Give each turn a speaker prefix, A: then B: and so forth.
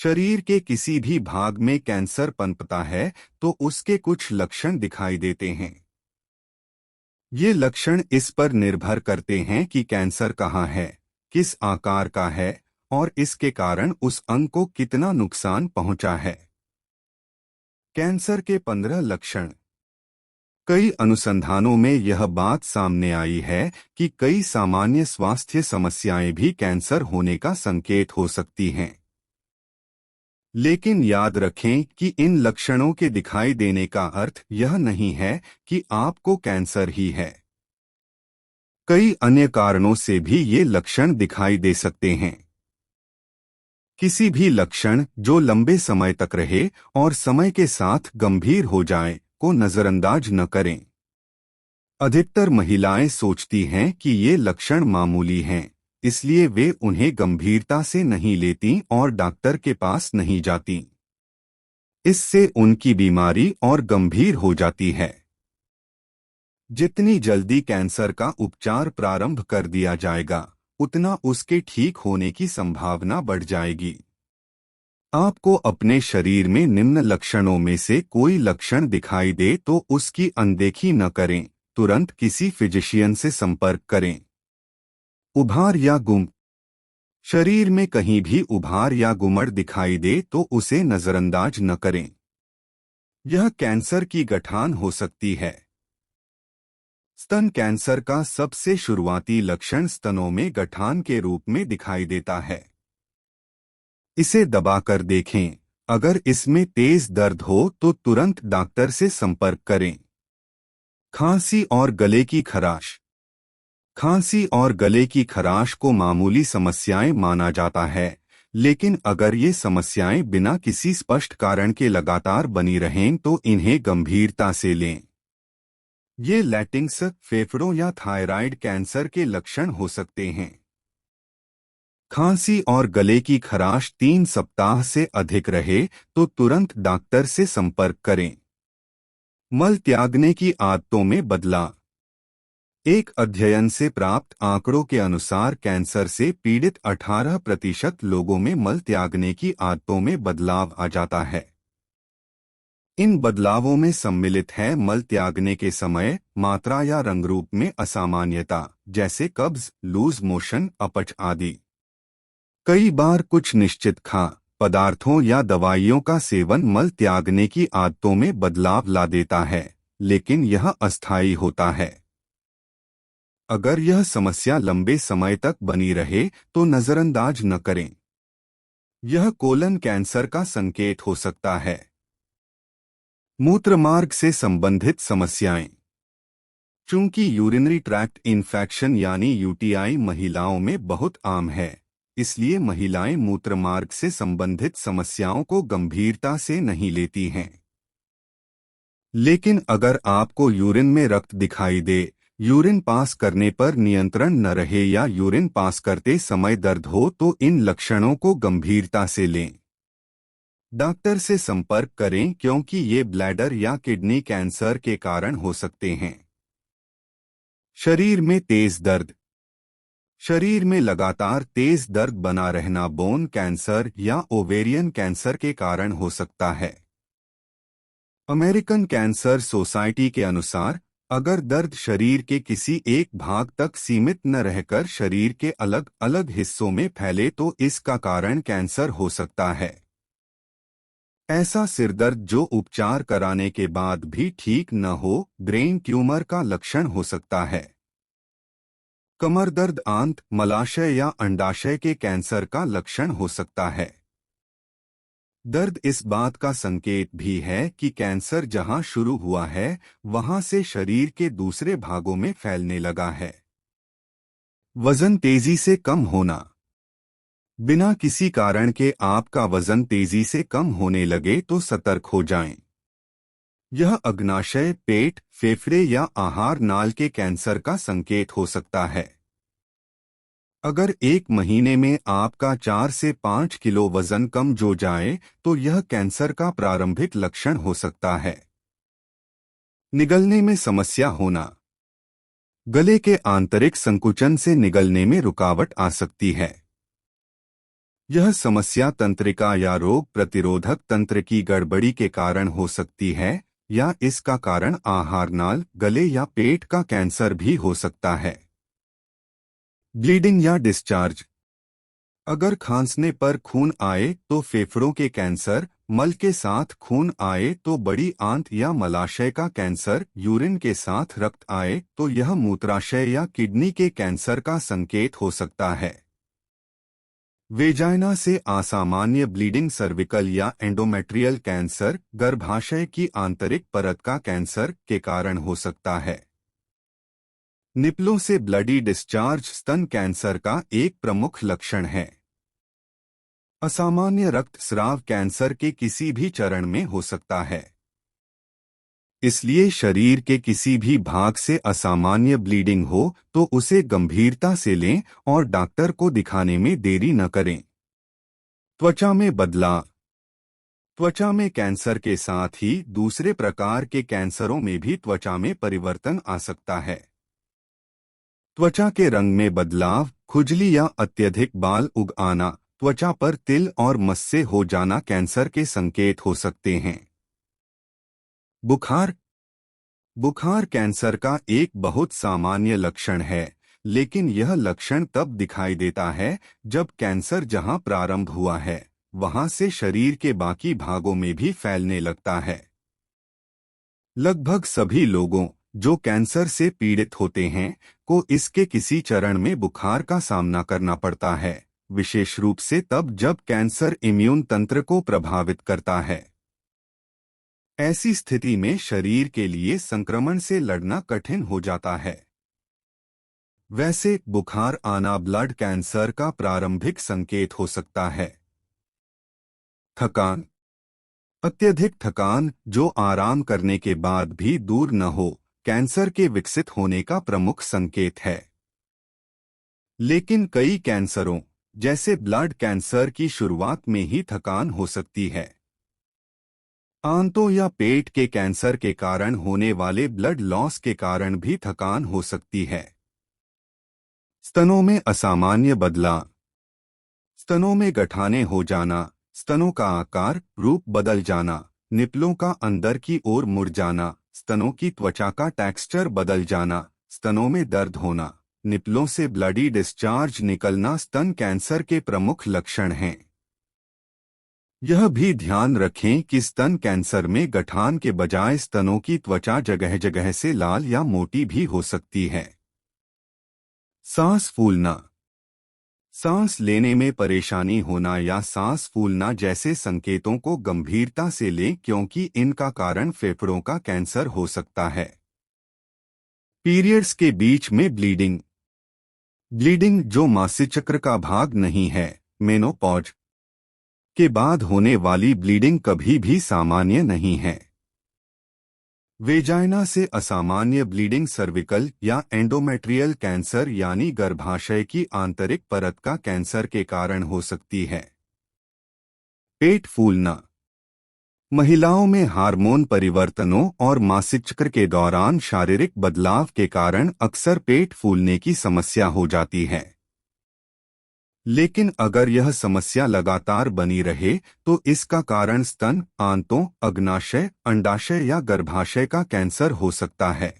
A: शरीर के किसी भी भाग में कैंसर पनपता है तो उसके कुछ लक्षण दिखाई देते हैं। ये लक्षण इस पर निर्भर करते हैं कि कैंसर कहाँ है, किस आकार का है और इसके कारण उस अंग को कितना नुकसान पहुंचा है। कैंसर के 15 लक्षण। कई अनुसंधानों में यह बात सामने आई है कि कई सामान्य स्वास्थ्य समस्याएं भी कैंसर होने का संकेत हो सकती हैं। लेकिन याद रखें कि इन लक्षणों के दिखाई देने का अर्थ यह नहीं है कि आपको कैंसर ही है। कई अन्य कारणों से भी ये लक्षण दिखाई दे सकते हैं। किसी भी लक्षण जो लंबे समय तक रहे और समय के साथ गंभीर हो जाए को नजरअंदाज न करें। अधिकतर महिलाएं सोचती हैं कि ये लक्षण मामूली हैं, इसलिए वे उन्हें गंभीरता से नहीं लेती और डॉक्टर के पास नहीं जाती। इससे उनकी बीमारी और गंभीर हो जाती है। जितनी जल्दी कैंसर का उपचार प्रारंभ कर दिया जाएगा, उतना उसके ठीक होने की संभावना बढ़ जाएगी। आपको अपने शरीर में निम्न लक्षणों में से कोई लक्षण दिखाई दे तो उसकी अनदेखी न करें, तुरंत किसी फिजिशियन से संपर्क करें। उभार या गुम। शरीर में कहीं भी उभार या गुमड़ दिखाई दे तो उसे नजरअंदाज न करें। यह कैंसर की गठान हो सकती है। स्तन कैंसर का सबसे शुरुआती लक्षण स्तनों में गठान के रूप में दिखाई देता है। इसे दबाकर देखें। अगर इसमें तेज दर्द हो तो तुरंत डॉक्टर से संपर्क करें। खांसी और गले की खराश। खांसी और गले की खराश को मामूली समस्याएं माना जाता है, लेकिन अगर ये समस्याएं बिना किसी स्पष्ट कारण के लगातार बनी रहें तो इन्हें गंभीरता से लें। ये लैटिंग्स, फेफड़ों या थायराइड कैंसर के लक्षण हो सकते हैं। खांसी और गले की खराश 3 सप्ताह से अधिक रहे तो तुरंत डॉक्टर से संपर्क करें। मल त्यागने की आदतों में बदलाव। एक अध्ययन से प्राप्त आंकड़ों के अनुसार कैंसर से पीड़ित 18% लोगों में मल त्यागने की आदतों में बदलाव आ जाता है। इन बदलावों में सम्मिलित है मल त्यागने के समय, मात्रा या रंगरूप में असामान्यता, जैसे कब्ज, लूज मोशन, अपच आदि। कई बार कुछ निश्चित खाद्य पदार्थों या दवाइयों का सेवन मल त्यागने की आदतों में बदलाव ला देता है, लेकिन यह अस्थायी होता है। अगर यह समस्या लंबे समय तक बनी रहे तो नजरअंदाज न करें। यह कोलन कैंसर का संकेत हो सकता है। मूत्रमार्ग से संबंधित समस्याएं। चूंकि यूरिनरी ट्रैक्ट इन्फेक्शन यानी यूटीआई महिलाओं में बहुत आम है, इसलिए महिलाएं मूत्रमार्ग से संबंधित समस्याओं को गंभीरता से नहीं लेती हैं। लेकिन अगर आपको यूरिन में रक्त दिखाई दे, यूरिन पास करने पर नियंत्रण न रहे या यूरिन पास करते समय दर्द हो तो इन लक्षणों को गंभीरता से लें। डॉक्टर से संपर्क करें क्योंकि ये ब्लैडर या किडनी कैंसर के कारण हो सकते हैं। शरीर में तेज दर्द। शरीर में लगातार तेज दर्द बना रहना बोन कैंसर या ओवेरियन कैंसर के कारण हो सकता है। अमेरिकन कैंसर सोसाइटी के अनुसार, अगर दर्द शरीर के किसी एक भाग तक सीमित न रहकर शरीर के अलग अलग हिस्सों में फैले तो इसका कारण कैंसर हो सकता है। ऐसा सिरदर्द जो उपचार कराने के बाद भी ठीक न हो, ब्रेन ट्यूमर का लक्षण हो सकता है। कमर दर्द आंत, मलाशय या अंडाशय के कैंसर का लक्षण हो सकता है। दर्द इस बात का संकेत भी है कि कैंसर जहां शुरू हुआ है, वहां से शरीर के दूसरे भागों में फैलने लगा है। वजन तेजी से कम होना। बिना किसी कारण के आपका वजन तेजी से कम होने लगे तो सतर्क हो जाएं। यह अग्नाशय, पेट, फेफड़े या आहार नाल के कैंसर का संकेत हो सकता है। अगर 1 महीने में आपका 4 से 5 किलो वजन कम हो जाए तो यह कैंसर का प्रारंभिक लक्षण हो सकता है। निगलने में समस्या होना। गले के आंतरिक संकुचन से निगलने में रुकावट आ सकती है। यह समस्या तंत्रिका या रोग प्रतिरोधक तंत्र की गड़बड़ी के कारण हो सकती है, या इसका कारण आहार नाल, गले या पेट का कैंसर भी हो सकता है। ब्लीडिंग या डिस्चार्ज। अगर खांसने पर खून आए तो फेफड़ों के कैंसर, मल के साथ खून आए तो बड़ी आंत या मलाशय का कैंसर, यूरिन के साथ रक्त आए तो यह मूत्राशय या किडनी के कैंसर का संकेत हो सकता है। वेजाइना से असामान्य ब्लीडिंग, सर्विकल या एंडोमेट्रियल कैंसर, गर्भाशय की आंतरिक परत का कैंसर के कारण हो सकता है। निपलों से ब्लडी डिस्चार्ज स्तन कैंसर का एक प्रमुख लक्षण है। असामान्य रक्तस्राव कैंसर के किसी भी चरण में हो सकता है। इसलिए शरीर के किसी भी भाग से असामान्य ब्लीडिंग हो तो उसे गंभीरता से लें और डॉक्टर को दिखाने में देरी न करें। त्वचा में बदलाव। त्वचा में कैंसर के साथ ही दूसरे प्रकार के कैंसरों में भी त्वचा में परिवर्तन आ सकता है। त्वचा के रंग में बदलाव, खुजली या अत्यधिक बाल उग आना, त्वचा पर तिल और मस्से हो जाना कैंसर के संकेत हो सकते हैं। बुखार। बुखार कैंसर का एक बहुत सामान्य लक्षण है, लेकिन यह लक्षण तब दिखाई देता है जब कैंसर जहां प्रारंभ हुआ है वहां से शरीर के बाकी भागों में भी फैलने लगता है। लगभग सभी लोगों जो कैंसर से पीड़ित होते हैं को इसके किसी चरण में बुखार का सामना करना पड़ता है, विशेष रूप से तब जब कैंसर इम्यून तंत्र को प्रभावित करता है। ऐसी स्थिति में शरीर के लिए संक्रमण से लड़ना कठिन हो जाता है। वैसे बुखार आना ब्लड कैंसर का प्रारंभिक संकेत हो सकता है। थकान। अत्यधिक थकान जो आराम करने के बाद भी दूर न हो, कैंसर के विकसित होने का प्रमुख संकेत है। लेकिन कई कैंसरों जैसे ब्लड कैंसर की शुरुआत में ही थकान हो सकती है। आंतों या पेट के कैंसर के कारण होने वाले ब्लड लॉस के कारण भी थकान हो सकती है। स्तनों में असामान्य बदलाव। स्तनों में गठाने हो जाना, स्तनों का आकार, रूप बदल जाना, निपलों का अंदर की ओर मुड़ जाना, स्तनों की त्वचा का टेक्सचर बदल जाना, स्तनों में दर्द होना, निपलों से ब्लडी डिस्चार्ज निकलना स्तन कैंसर के प्रमुख लक्षण हैं। यह भी ध्यान रखें कि स्तन कैंसर में गठान के बजाय स्तनों की त्वचा जगह जगह से लाल या मोटी भी हो सकती है। सांस फूलना। सांस लेने में परेशानी होना या सांस फूलना जैसे संकेतों को गंभीरता से लें क्योंकि इनका कारण फेफड़ों का कैंसर हो सकता है। पीरियड्स के बीच में ब्लीडिंग। ब्लीडिंग जो मासिक चक्र का भाग नहीं है, मेनोपॉज के बाद होने वाली ब्लीडिंग कभी भी सामान्य नहीं है। वेजाइना से असामान्य ब्लीडिंग सर्विकल या एंडोमेट्रियल कैंसर यानी गर्भाशय की आंतरिक परत का कैंसर के कारण हो सकती है। पेट फूलना। महिलाओं में हार्मोन परिवर्तनों और मासिक चक्र के दौरान शारीरिक बदलाव के कारण अक्सर पेट फूलने की समस्या हो जाती है। लेकिन अगर यह समस्या लगातार बनी रहे तो इसका कारण स्तन, आंतों, अग्नाशय, अंडाशय या गर्भाशय का कैंसर हो सकता है।